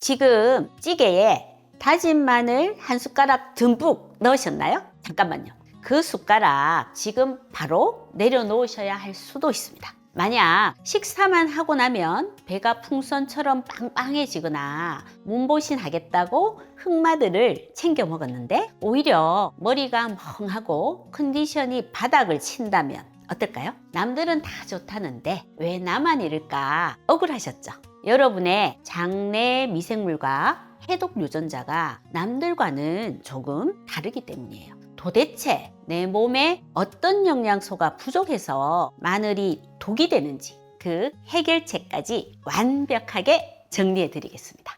지금 찌개에 다진 마늘 한 숟가락 듬뿍 넣으셨나요? 잠깐만요. 그 숟가락 지금 바로 내려놓으셔야 할 수도 있습니다. 만약 식사만 하고 나면 배가 풍선처럼 빵빵해지거나 몸보신 하겠다고 흑마늘을 챙겨 먹었는데 오히려 머리가 멍하고 컨디션이 바닥을 친다면 어떨까요? 남들은 다 좋다는데 왜 나만 이럴까 억울하셨죠? 여러분의 장내 미생물과 해독 유전자가 남들과는 조금 다르기 때문이에요. 도대체 내 몸에 어떤 영양소가 부족해서 마늘이 독이 되는지 그 해결책까지 완벽하게 정리해 드리겠습니다.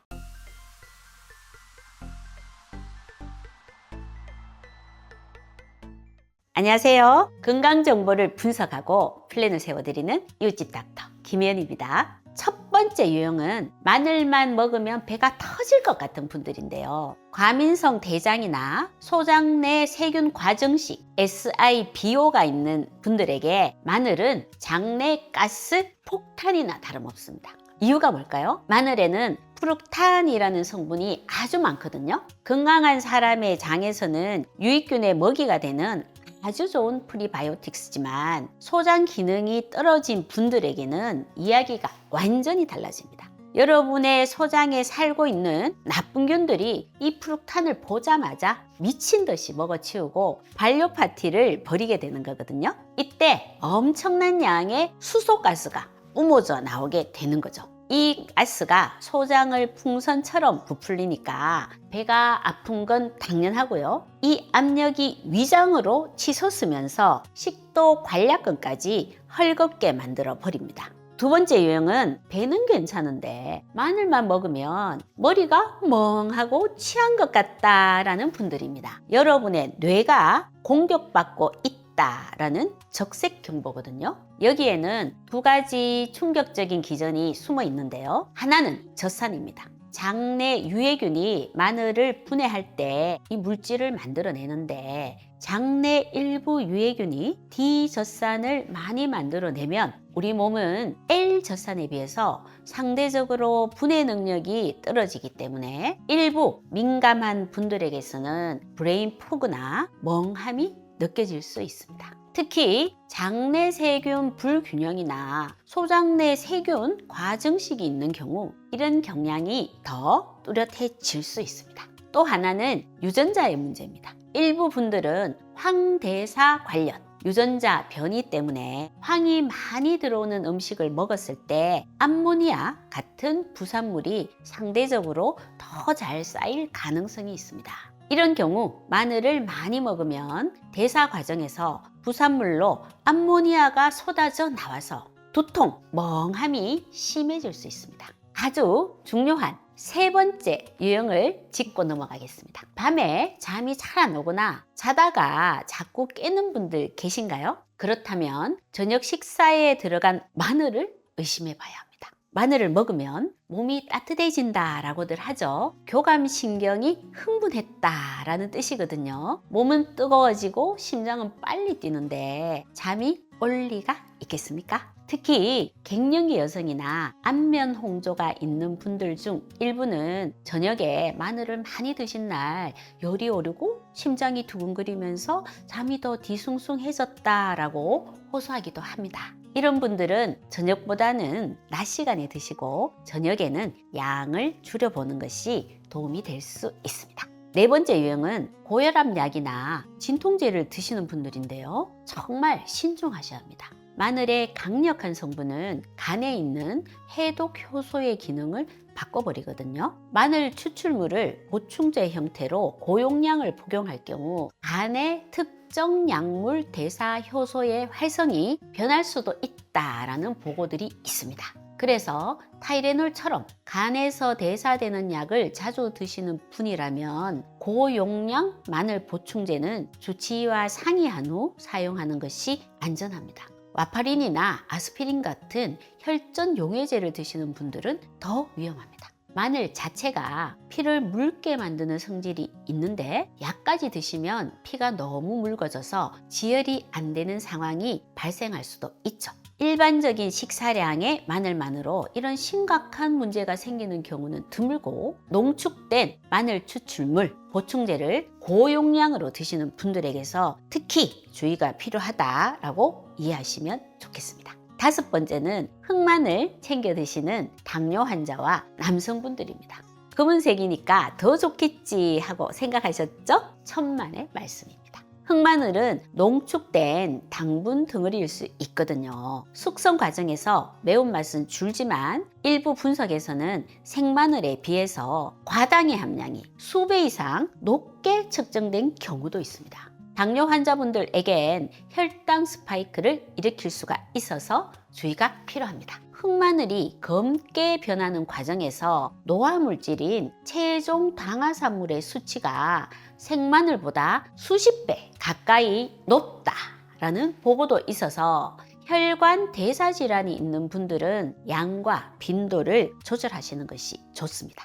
안녕하세요. 건강정보를 분석하고 플랜을 세워드리는 이웃집 닥터 김혜연입니다. 첫 번째 유형은 마늘만 먹으면 배가 터질 것 같은 분들인데요. 과민성 대장이나 소장 내 세균 과정식 SIBO가 있는 분들에게 마늘은 장내 가스 폭탄이나 다름없습니다. 이유가 뭘까요? 마늘에는 프룩탄이라는 성분이 아주 많거든요. 건강한 사람의 장에서는 유익균의 먹이가 되는 아주 좋은 프리바이오틱스지만 소장 기능이 떨어진 분들에게는 이야기가 완전히 달라집니다. 여러분의 소장에 살고 있는 나쁜 균들이 이 프룩탄을 보자마자 미친 듯이 먹어치우고 반려 파티를 벌이게 되는 거거든요. 이때 엄청난 양의 수소가스가 뿜어져 나오게 되는 거죠. 이 가스가 소장을 풍선처럼 부풀리니까 배가 아픈 건 당연하고요. 이 압력이 위장으로 치솟으면서 식도 관략근까지 헐겁게 만들어 버립니다. 두 번째 유형은 배는 괜찮은데 마늘만 먹으면 머리가 멍하고 취한 것 같다라는 분들입니다. 여러분의 뇌가 공격받고 있다라는 적색 경보거든요. 여기에는 두 가지 충격적인 기전이 숨어 있는데요. 하나는 젖산입니다. 장내 유해균이 마늘을 분해할 때 이 물질을 만들어내는데 장내 일부 유해균이 D젖산을 많이 만들어내면 우리 몸은 L젖산에 비해서 상대적으로 분해 능력이 떨어지기 때문에 일부 민감한 분들에게서는 브레인 포그나 멍함이 느껴질 수 있습니다. 특히 장내 세균 불균형이나 소장내 세균 과정식이 있는 경우 이런 경향이 더 뚜렷해질 수 있습니다. 또 하나는 유전자의 문제입니다. 일부 분들은 황대사 관련 유전자 변이 때문에 황이 많이 들어오는 음식을 먹었을 때 암모니아 같은 부산물이 상대적으로 더 잘 쌓일 가능성이 있습니다. 이런 경우 마늘을 많이 먹으면 대사 과정에서 부산물로 암모니아가 쏟아져 나와서 두통, 멍함이 심해질 수 있습니다. 아주 중요한 세 번째 유형을 짚고 넘어가겠습니다. 밤에 잠이 잘 안 오거나 자다가 자꾸 깨는 분들 계신가요? 그렇다면 저녁 식사에 들어간 마늘을 의심해 봐야 합니다. 마늘을 먹으면 몸이 따뜻해진다 라고들 하죠. 교감신경이 흥분했다라는 뜻이거든요. 몸은 뜨거워지고 심장은 빨리 뛰는데 잠이 올 리가 있겠습니까? 특히 갱년기 여성이나 안면 홍조가 있는 분들 중 일부는 저녁에 마늘을 많이 드신 날 열이 오르고 심장이 두근거리면서 잠이 더 뒤숭숭해졌다라고 호소하기도 합니다. 이런 분들은 저녁보다는 낮 시간에 드시고 저녁에는 양을 줄여보는 것이 도움이 될 수 있습니다. 네 번째 유형은 고혈압 약이나 진통제를 드시는 분들인데요. 정말 신중하셔야 합니다. 마늘의 강력한 성분은 간에 있는 해독 효소의 기능을 바꿔버리거든요. 마늘 추출물을 보충제 형태로 고용량을 복용할 경우 간의 특정 약물 대사 효소의 활성이 변할 수도 있다라는 보고들이 있습니다. 그래서 타이레놀처럼 간에서 대사되는 약을 자주 드시는 분이라면 고용량 마늘 보충제는 주치의와 상의한 후 사용하는 것이 안전합니다. 와파린이나 아스피린 같은 혈전 용해제를 드시는 분들은 더 위험합니다. 마늘 자체가 피를 묽게 만드는 성질이 있는데 약까지 드시면 피가 너무 묽어져서 지혈이 안 되는 상황이 발생할 수도 있죠. 일반적인 식사량의 마늘만으로 이런 심각한 문제가 생기는 경우는 드물고, 농축된 마늘 추출물, 보충제를 고용량으로 드시는 분들에게서 특히 주의가 필요하다라고 이해하시면 좋겠습니다. 5번째는 흑마늘 챙겨 드시는 당뇨 환자와 남성분들입니다. 검은색이니까 더 좋겠지 하고 생각하셨죠? 천만의 말씀입니다. 흑마늘은 농축된 당분 덩어리일 수 있거든요. 숙성 과정에서 매운맛은 줄지만 일부 분석에서는 생마늘에 비해서 과당의 함량이 수배 이상 높게 측정된 경우도 있습니다. 당뇨 환자분들에겐 혈당 스파이크를 일으킬 수가 있어서 주의가 필요합니다. 흑마늘이 검게 변하는 과정에서 노화물질인 체종 당화산물의 수치가 생마늘보다 수십 배 가까이 높다라는 보고도 있어서 혈관 대사 질환이 있는 분들은 양과 빈도를 조절하시는 것이 좋습니다.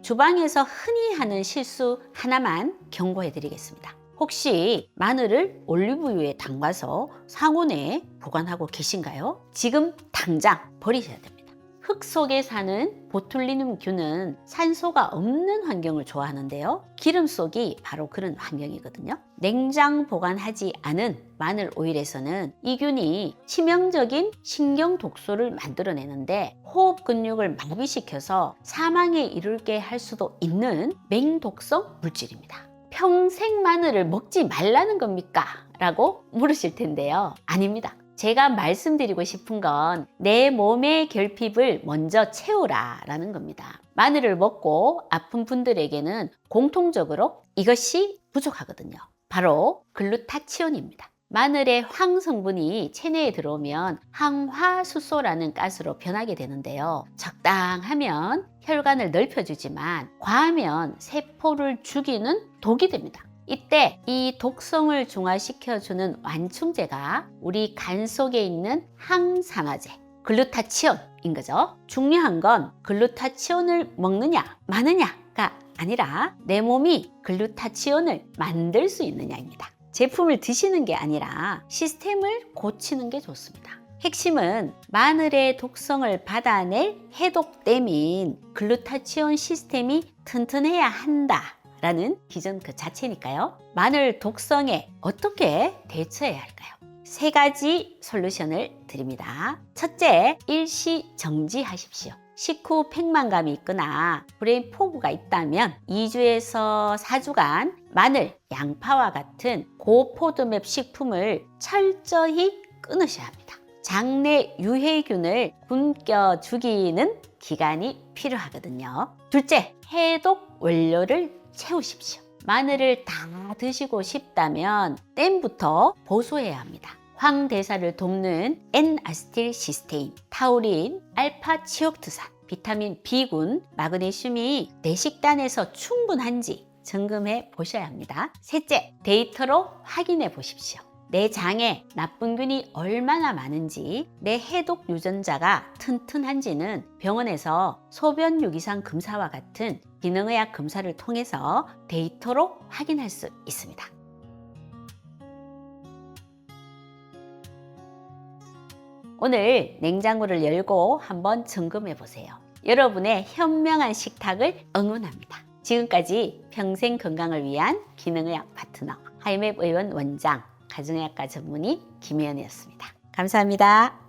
주방에서 흔히 하는 실수 하나만 경고해 드리겠습니다. 혹시 마늘을 올리브유에 담가서 상온에 보관하고 계신가요? 지금 당장 버리셔야 됩니다. 흙 속에 사는 보툴리눔균은 산소가 없는 환경을 좋아하는데요. 기름 속이 바로 그런 환경이거든요. 냉장 보관하지 않은 마늘 오일에서는 이 균이 치명적인 신경 독소를 만들어내는데 호흡 근육을 마비시켜서 사망에 이르게 할 수도 있는 맹독성 물질입니다. 평생 마늘을 먹지 말라는 겁니까? 라고 물으실 텐데요. 아닙니다. 제가 말씀드리고 싶은 건 내 몸의 결핍을 먼저 채우라 라는 겁니다. 마늘을 먹고 아픈 분들에게는 공통적으로 이것이 부족하거든요. 바로 글루타치온입니다. 마늘의 황 성분이 체내에 들어오면 항화수소라는 가스로 변하게 되는데요. 적당하면 혈관을 넓혀주지만 과하면 세포를 죽이는 독이 됩니다. 이때 이 독성을 중화시켜주는 완충제가 우리 간 속에 있는 항산화제, 글루타치온인 거죠. 중요한 건 글루타치온을 먹느냐, 마느냐가 아니라 내 몸이 글루타치온을 만들 수 있느냐입니다. 제품을 드시는 게 아니라 시스템을 고치는 게 좋습니다. 핵심은 마늘의 독성을 받아낼 해독댐인 글루타치온 시스템이 튼튼해야 한다 라는 기준 그 자체니까요. 마늘 독성에 어떻게 대처해야 할까요? 3가지 솔루션을 드립니다. 첫째, 일시 정지하십시오. 식후 팽만감이 있거나 브레인 포구가 있다면 2주에서 4주간 마늘, 양파와 같은 고포도맵 식품을 철저히 끊으셔야 합니다. 장내 유해균을 굶겨 죽이는 기간이 필요하거든요. 둘째, 해독 원료를 채우십시오. 마늘을 다 드시고 싶다면 댐부터 보수해야 합니다. 황대사를 돕는 N-아세틸시스테인, 타우린, 알파치옥트산, 비타민 B군, 마그네슘이 내 식단에서 충분한지 점검해 보셔야 합니다. 셋째, 데이터로 확인해 보십시오. 내 장에 나쁜균이 얼마나 많은지, 내 해독 유전자가 튼튼한지는 병원에서 소변 유기산 검사와 같은 기능의학 검사를 통해서 데이터로 확인할 수 있습니다. 오늘 냉장고를 열고 한번 점검해 보세요. 여러분의 현명한 식탁을 응원합니다. 지금까지 평생 건강을 위한 기능의학 파트너 하이맵 의원 원장, 가정의학과 전문의 김혜연이었습니다. 감사합니다.